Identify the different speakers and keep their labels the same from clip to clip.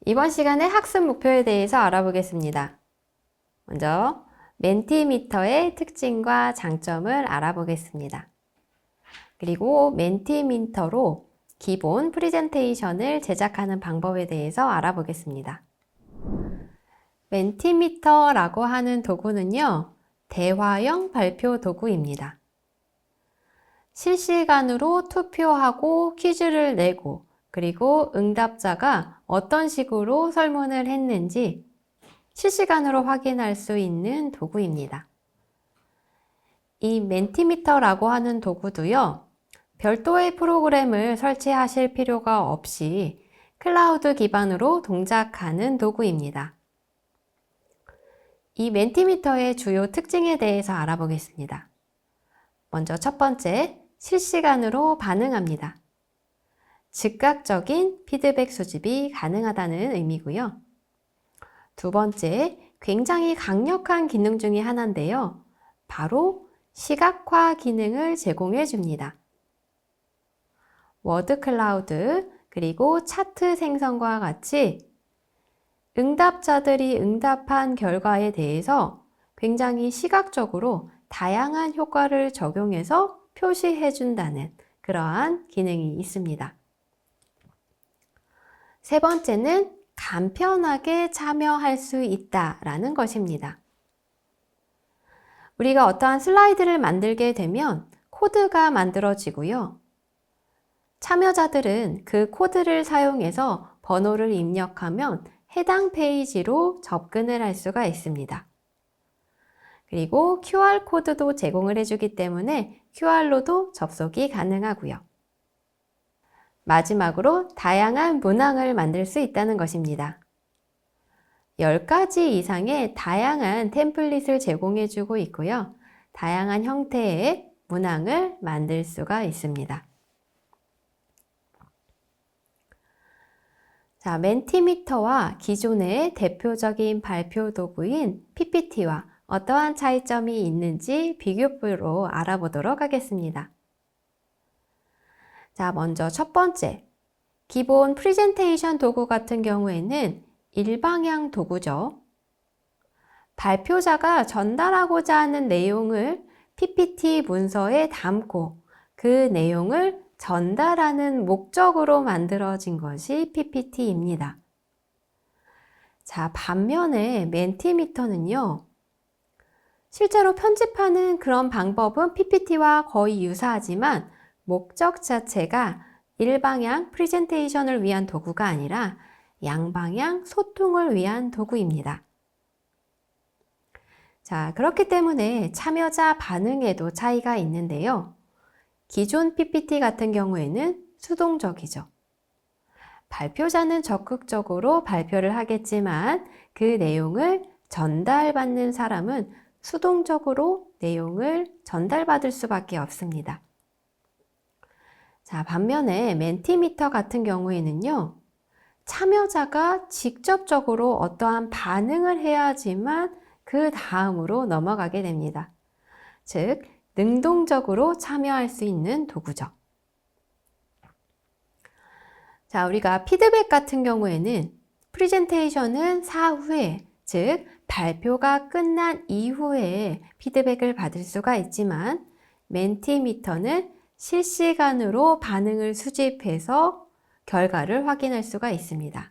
Speaker 1: 이번 시간에 학습 목표에 대해서 알아보겠습니다. 먼저 멘티미터의 특징과 장점을 알아보겠습니다. 그리고 멘티미터로 기본 프레젠테이션을 제작하는 방법에 대해서 알아보겠습니다. 멘티미터라고 하는 도구는요, 대화형 발표 도구입니다. 실시간으로 투표하고 퀴즈를 내고 그리고 응답자가 어떤 식으로 설문을 했는지 실시간으로 확인할 수 있는 도구입니다. 이 멘티미터라고 하는 도구도요, 별도의 프로그램을 설치하실 필요가 없이 클라우드 기반으로 동작하는 도구입니다. 이 멘티미터의 주요 특징에 대해서 알아보겠습니다. 먼저 첫 번째, 실시간으로 반응합니다. 즉각적인 피드백 수집이 가능하다는 의미고요. 두 번째, 굉장히 강력한 기능 중에 하나인데요. 바로 시각화 기능을 제공해 줍니다. 워드 클라우드, 그리고 차트 생성과 같이 응답자들이 응답한 결과에 대해서 굉장히 시각적으로 다양한 효과를 적용해서 표시해 준다는 그러한 기능이 있습니다. 세 번째는 간편하게 참여할 수 있다라는 것입니다. 우리가 어떠한 슬라이드를 만들게 되면 코드가 만들어지고요. 참여자들은 그 코드를 사용해서 번호를 입력하면 해당 페이지로 접근을 할 수가 있습니다. 그리고 QR코드도 제공을 해주기 때문에 QR로도 접속이 가능하고요. 마지막으로 다양한 문항을 만들 수 있다는 것입니다. 10가지 이상의 다양한 템플릿을 제공해주고 있고요. 다양한 형태의 문항을 만들 수가 있습니다. 자, 멘티미터와 기존의 대표적인 발표 도구인 PPT와 어떠한 차이점이 있는지 비교표로 알아보도록 하겠습니다. 자, 먼저 첫 번째, 기본 프레젠테이션 도구 같은 경우에는 일방향 도구죠. 발표자가 전달하고자 하는 내용을 PPT 문서에 담고 그 내용을 전달하는 목적으로 만들어진 것이 PPT입니다. 자, 반면에 멘티미터는요, 실제로 편집하는 그런 방법은 PPT와 거의 유사하지만 목적 자체가 일방향 프레젠테이션을 위한 도구가 아니라 양방향 소통을 위한 도구입니다. 자, 그렇기 때문에 참여자 반응에도 차이가 있는데요. 기존 PPT 같은 경우에는 수동적이죠. 발표자는 적극적으로 발표를 하겠지만 그 내용을 전달받는 사람은 수동적으로 내용을 전달받을 수밖에 없습니다. 자, 반면에 멘티미터 같은 경우에는요, 참여자가 직접적으로 어떠한 반응을 해야지만 그 다음으로 넘어가게 됩니다. 즉, 능동적으로 참여할 수 있는 도구죠. 자, 우리가 피드백 같은 경우에는 프레젠테이션은 사후에, 즉, 발표가 끝난 이후에 피드백을 받을 수가 있지만 멘티미터는 실시간으로 반응을 수집해서 결과를 확인할 수가 있습니다.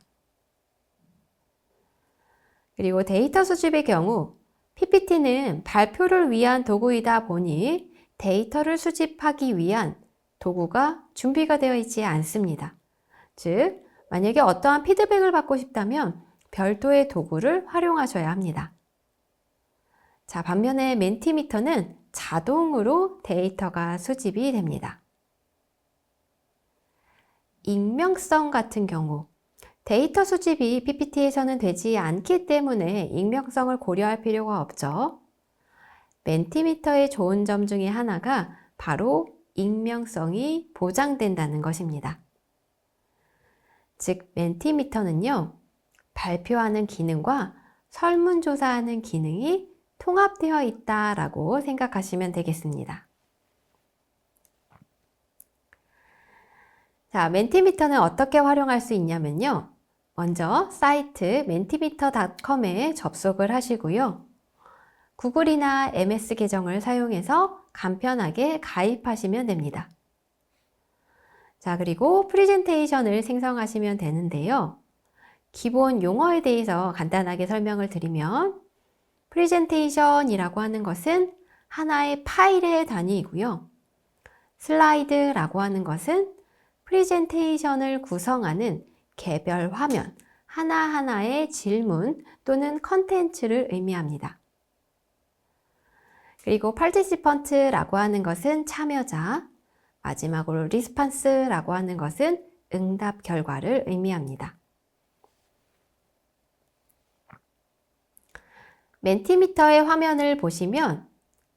Speaker 1: 그리고 데이터 수집의 경우 PPT는 발표를 위한 도구이다 보니 데이터를 수집하기 위한 도구가 준비가 되어 있지 않습니다. 즉, 만약에 어떠한 피드백을 받고 싶다면 별도의 도구를 활용하셔야 합니다. 자, 반면에 멘티미터는 자동으로 데이터가 수집이 됩니다. 익명성 같은 경우 데이터 수집이 PPT에서는 되지 않기 때문에 익명성을 고려할 필요가 없죠. 멘티미터의 좋은 점 중에 하나가 바로 익명성이 보장된다는 것입니다. 즉, 멘티미터는요, 발표하는 기능과 설문조사하는 기능이 통합되어 있다라고 생각하시면 되겠습니다. 자, 멘티미터는 어떻게 활용할 수 있냐면요. 먼저 사이트 mentimeter.com에 접속을 하시고요. 구글이나 MS 계정을 사용해서 간편하게 가입하시면 됩니다. 자, 그리고 프레젠테이션을 생성하시면 되는데요. 기본 용어에 대해서 간단하게 설명을 드리면 프레젠테이션이라고 하는 것은 하나의 파일의 단위이고요. 슬라이드라고 하는 것은 프레젠테이션을 구성하는 개별 화면, 하나하나의 질문 또는 컨텐츠를 의미합니다. 그리고 participant라고 하는 것은 참여자, 마지막으로 response라고 하는 것은 응답 결과를 의미합니다. 멘티미터의 화면을 보시면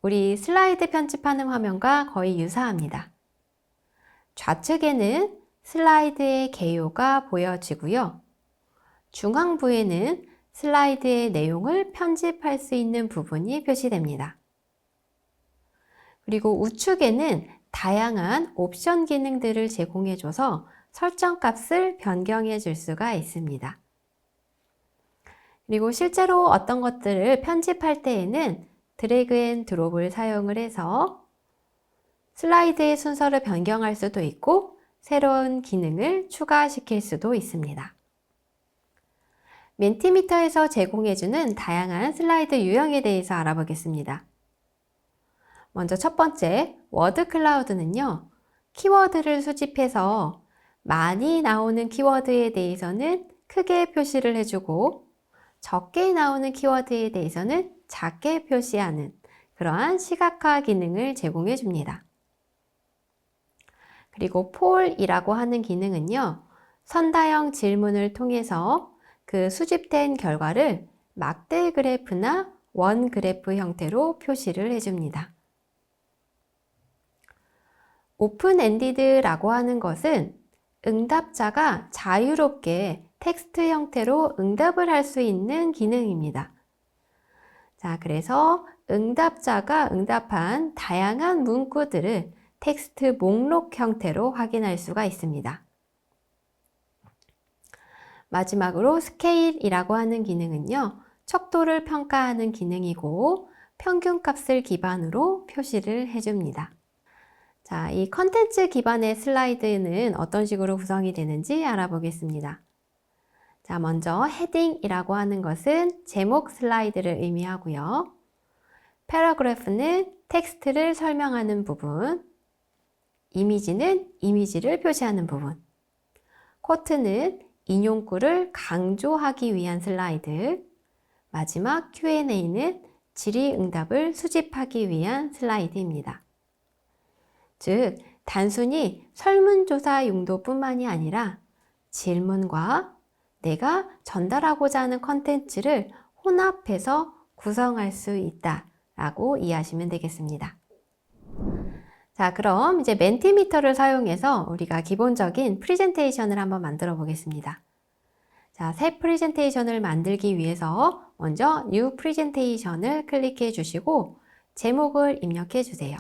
Speaker 1: 우리 슬라이드 편집하는 화면과 거의 유사합니다. 좌측에는 슬라이드의 개요가 보여지고요. 중앙부에는 슬라이드의 내용을 편집할 수 있는 부분이 표시됩니다. 그리고 우측에는 다양한 옵션 기능들을 제공해줘서 설정 값을 변경해 줄 수가 있습니다. 그리고 실제로 어떤 것들을 편집할 때에는 드래그 앤 드롭을 사용을 해서 슬라이드의 순서를 변경할 수도 있고 새로운 기능을 추가시킬 수도 있습니다. 멘티미터에서 제공해주는 다양한 슬라이드 유형에 대해서 알아보겠습니다. 먼저 첫 번째, 워드 클라우드는요, 키워드를 수집해서 많이 나오는 키워드에 대해서는 크게 표시를 해주고 적게 나오는 키워드에 대해서는 작게 표시하는 그러한 시각화 기능을 제공해 줍니다. 그리고 폴이라고 하는 기능은요, 선다형 질문을 통해서 그 수집된 결과를 막대 그래프나 원 그래프 형태로 표시를 해줍니다. 오픈 엔디드라고 하는 것은 응답자가 자유롭게 텍스트 형태로 응답을 할 수 있는 기능입니다. 자, 그래서 응답자가 응답한 다양한 문구들을 텍스트 목록 형태로 확인할 수가 있습니다. 마지막으로 스케일이라고 하는 기능은요, 척도를 평가하는 기능이고 평균값을 기반으로 표시를 해줍니다. 자, 이 컨텐츠 기반의 슬라이드는 어떤 식으로 구성이 되는지 알아보겠습니다. 자, 먼저 헤딩이라고 하는 것은 제목 슬라이드를 의미하고요. 패러그래프는 텍스트를 설명하는 부분, 이미지는 이미지를 표시하는 부분, 쿼트는 인용구를 강조하기 위한 슬라이드, 마지막 Q&A는 질의응답을 수집하기 위한 슬라이드입니다. 즉, 단순히 설문조사 용도뿐만이 아니라 질문과 내가 전달하고자 하는 컨텐츠를 혼합해서 구성할 수 있다라고 이해하시면 되겠습니다. 자, 그럼 이제 멘티미터를 사용해서 우리가 기본적인 프레젠테이션을 한번 만들어 보겠습니다. 자, 새 프레젠테이션을 만들기 위해서 먼저 New Presentation을 클릭해 주시고 제목을 입력해 주세요.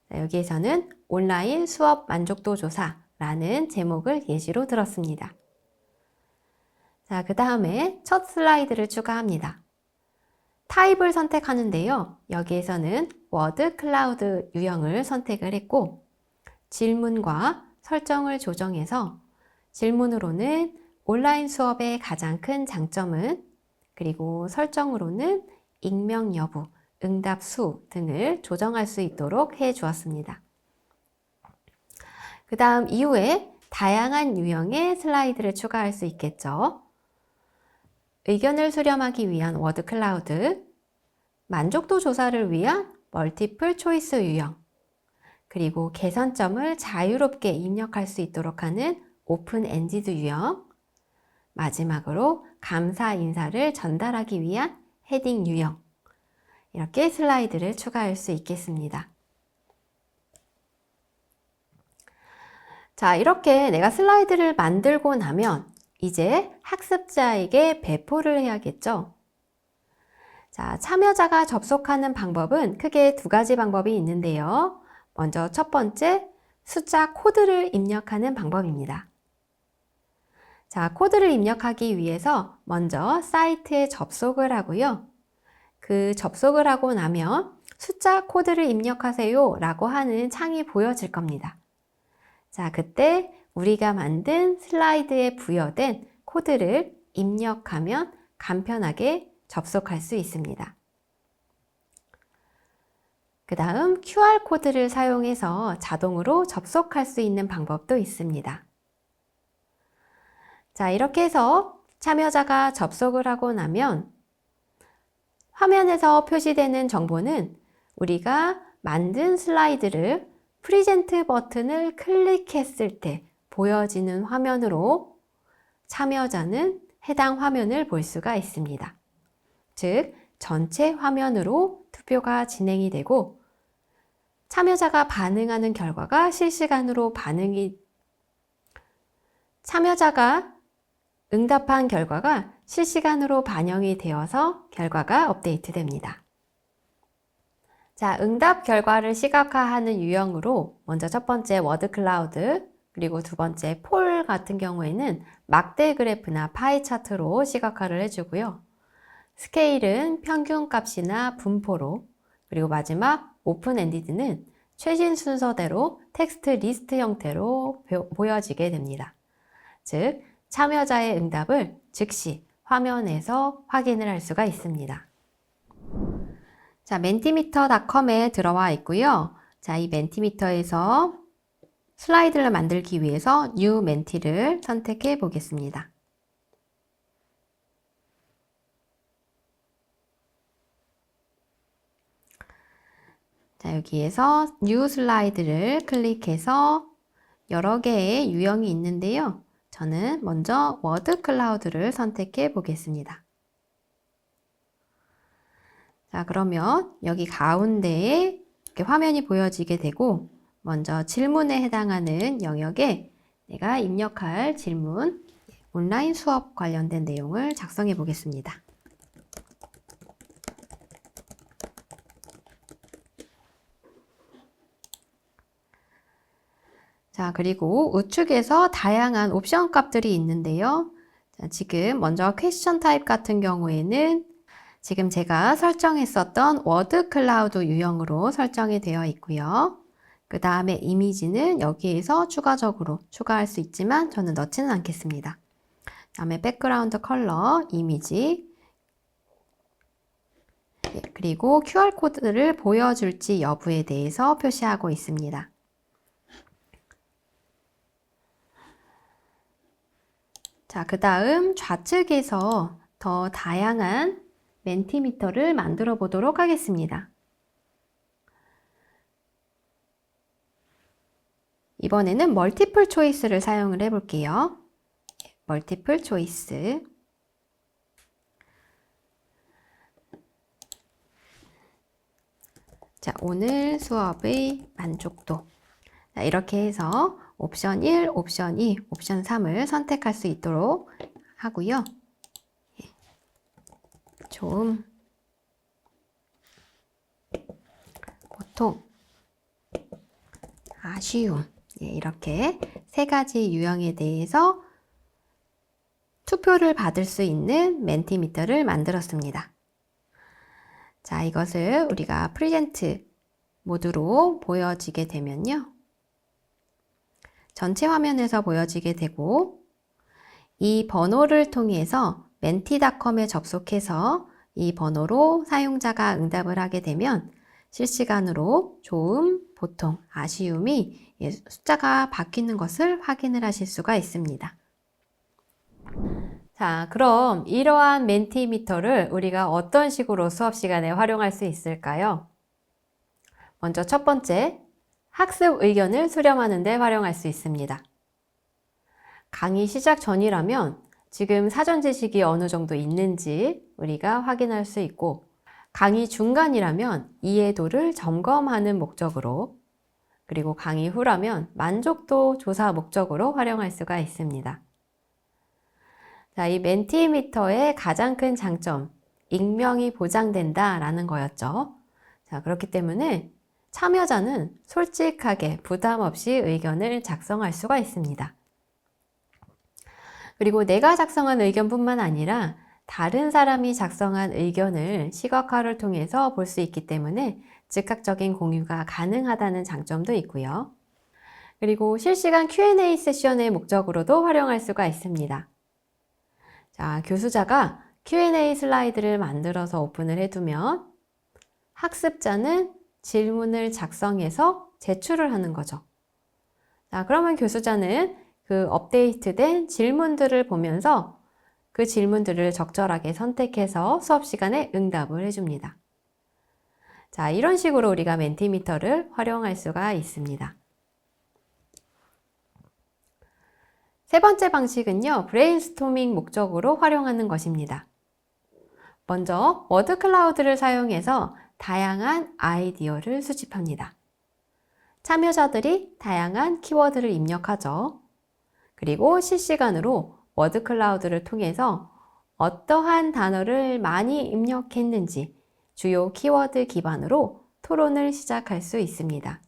Speaker 1: 자, 여기에서는 온라인 수업 만족도 조사라는 제목을 예시로 들었습니다. 자, 그 다음에 첫 슬라이드를 추가합니다. 타입을 선택하는데요. 여기에서는 워드 클라우드 유형을 선택을 했고 질문과 설정을 조정해서 질문으로는 온라인 수업의 가장 큰 장점은, 그리고 설정으로는 익명 여부, 응답 수 등을 조정할 수 있도록 해 주었습니다. 그 다음 이후에 다양한 유형의 슬라이드를 추가할 수 있겠죠. 의견을 수렴하기 위한 워드 클라우드, 만족도 조사를 위한 멀티플 초이스 유형, 그리고 개선점을 자유롭게 입력할 수 있도록 하는 오픈 엔디드 유형, 마지막으로 감사 인사를 전달하기 위한 헤딩 유형, 이렇게 슬라이드를 추가할 수 있겠습니다. 자, 이렇게 내가 슬라이드를 만들고 나면 이제 학습자에게 배포를 해야겠죠. 자, 참여자가 접속하는 방법은 크게 두 가지 방법이 있는데요. 먼저 첫 번째, 숫자 코드를 입력하는 방법입니다. 자, 코드를 입력하기 위해서 먼저 사이트에 접속을 하고요. 그 접속을 하고 나면 숫자 코드를 입력하세요 라고 하는 창이 보여질 겁니다. 자, 그때 우리가 만든 슬라이드에 부여된 코드를 입력하면 간편하게 접속할 수 있습니다. 그 다음 QR코드를 사용해서 자동으로 접속할 수 있는 방법도 있습니다. 자, 이렇게 해서 참여자가 접속을 하고 나면 화면에서 표시되는 정보는 우리가 만든 슬라이드를 프리젠트 버튼을 클릭했을 때 보여지는 화면으로 참여자는 해당 화면을 볼 수가 있습니다. 즉, 전체 화면으로 투표가 진행이 되고 참여자가 반응하는 결과가 실시간으로 참여자가 응답한 결과가 실시간으로 반영이 되어서 결과가 업데이트 됩니다. 자, 응답 결과를 시각화하는 유형으로 먼저 첫 번째 워드 클라우드, 그리고 두 번째 폴 같은 경우에는 막대 그래프나 파이 차트로 시각화를 해주고요. 스케일은 평균 값이나 분포로, 그리고 마지막 오픈 엔디드는 최신 순서대로 텍스트 리스트 형태로 보여지게 됩니다. 즉, 참여자의 응답을 즉시 화면에서 확인을 할 수가 있습니다. 자, mentimeter.com에 들어와 있고요. 자, 이 멘티미터에서 슬라이드를 만들기 위해서 New Menti를 선택해 보겠습니다. 자, 여기에서 New 슬라이드를 클릭해서 여러 개의 유형이 있는데요. 저는 먼저 워드 클라우드를 선택해 보겠습니다. 자, 그러면 여기 가운데에 이렇게 화면이 보여지게 되고 먼저 질문에 해당하는 영역에 내가 입력할 질문, 온라인 수업 관련된 내용을 작성해 보겠습니다. 자, 그리고 우측에서 다양한 옵션 값들이 있는데요. 자, 지금 먼저 퀘스천 타입 같은 경우에는 지금 제가 설정했었던 워드 클라우드 유형으로 설정이 되어 있고요. 그 다음에 이미지는 여기에서 추가적으로 추가할 수 있지만 저는 넣지는 않겠습니다. 다음에 백그라운드 컬러, 이미지, 그리고 QR코드를 보여줄지 여부에 대해서 표시하고 있습니다. 자, 그 다음 좌측에서 더 다양한 멘티미터를 만들어 보도록 하겠습니다. 이번에는 멀티플 초이스를 사용을 해 볼게요. 멀티플 초이스. 자, 오늘 수업의 만족도. 자, 이렇게 해서 옵션 1, 옵션 2, 옵션 3을 선택할 수 있도록 하고요. 좀, 보통, 아쉬움. 이렇게 세 가지 유형에 대해서 투표를 받을 수 있는 멘티미터를 만들었습니다. 자, 이것을 우리가 프리젠트 모드로 보여지게 되면요. 전체 화면에서 보여지게 되고 이 번호를 통해서 menti.com에 접속해서 이 번호로 사용자가 응답을 하게 되면 실시간으로 좋음, 보통, 아쉬움이 숫자가 바뀌는 것을 확인을 하실 수가 있습니다. 자, 그럼 이러한 멘티미터를 우리가 어떤 식으로 수업 시간에 활용할 수 있을까요? 먼저 첫 번째, 학습 의견을 수렴하는 데 활용할 수 있습니다. 강의 시작 전이라면 지금 사전 지식이 어느 정도 있는지 우리가 확인할 수 있고, 강의 중간이라면 이해도를 점검하는 목적으로, 그리고 강의 후라면 만족도 조사 목적으로 활용할 수가 있습니다. 자, 이 멘티미터의 가장 큰 장점, 익명이 보장된다라는 거였죠. 자, 그렇기 때문에 참여자는 솔직하게 부담 없이 의견을 작성할 수가 있습니다. 그리고 내가 작성한 의견뿐만 아니라 다른 사람이 작성한 의견을 시각화를 통해서 볼 수 있기 때문에 즉각적인 공유가 가능하다는 장점도 있고요. 그리고 실시간 Q&A 세션의 목적으로도 활용할 수가 있습니다. 자, 교수자가 Q&A 슬라이드를 만들어서 오픈을 해두면 학습자는 질문을 작성해서 제출을 하는 거죠. 자, 그러면 교수자는 그 업데이트된 질문들을 보면서 그 질문들을 적절하게 선택해서 수업 시간에 응답을 해줍니다. 자, 이런 식으로 우리가 멘티미터를 활용할 수가 있습니다. 세 번째 방식은요, 브레인스토밍 목적으로 활용하는 것입니다. 먼저 워드 클라우드를 사용해서 다양한 아이디어를 수집합니다. 참여자들이 다양한 키워드를 입력하죠. 그리고 실시간으로 워드 클라우드를 통해서 어떠한 단어를 많이 입력했는지 주요 키워드 기반으로 토론을 시작할 수 있습니다.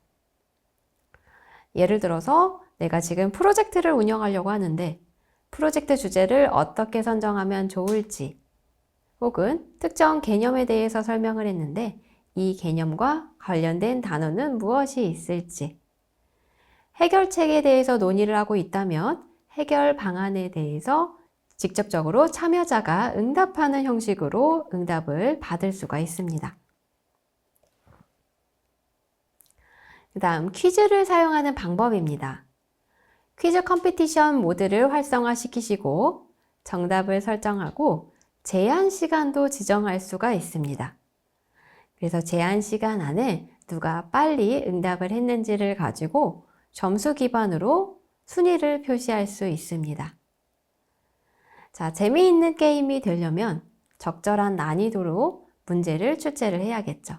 Speaker 1: 예를 들어서 내가 지금 프로젝트를 운영하려고 하는데 프로젝트 주제를 어떻게 선정하면 좋을지, 혹은 특정 개념에 대해서 설명을 했는데 이 개념과 관련된 단어는 무엇이 있을지, 해결책에 대해서 논의를 하고 있다면 해결 방안에 대해서 직접적으로 참여자가 응답하는 형식으로 응답을 받을 수가 있습니다. 그 다음 퀴즈를 사용하는 방법입니다. 퀴즈 컴피티션 모드를 활성화시키시고 정답을 설정하고 제한 시간도 지정할 수가 있습니다. 그래서 제한 시간 안에 누가 빨리 응답을 했는지를 가지고 점수 기반으로 순위를 표시할 수 있습니다. 자, 재미있는 게임이 되려면 적절한 난이도로 문제를 출제를 해야겠죠.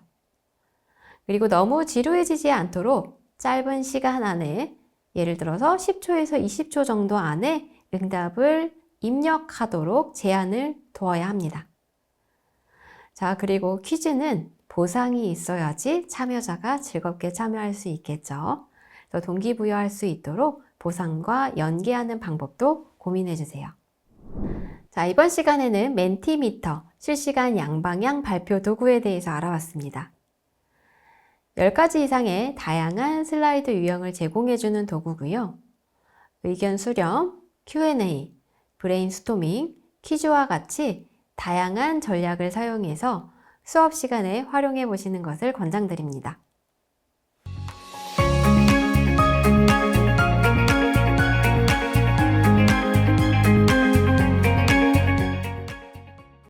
Speaker 1: 그리고 너무 지루해지지 않도록 짧은 시간 안에, 예를 들어서 10초에서 20초 정도 안에 응답을 입력하도록 제한을 두어야 합니다. 자, 그리고 퀴즈는 보상이 있어야지 참여자가 즐겁게 참여할 수 있겠죠. 또 동기부여할 수 있도록 보상과 연계하는 방법도 고민해 주세요. 자, 이번 시간에는 멘티미터, 실시간 양방향 발표 도구에 대해서 알아봤습니다. 10가지 이상의 다양한 슬라이드 유형을 제공해주는 도구고요. 의견 수렴, Q&A, 브레인스토밍, 퀴즈와 같이 다양한 전략을 사용해서 수업 시간에 활용해 보시는 것을 권장드립니다.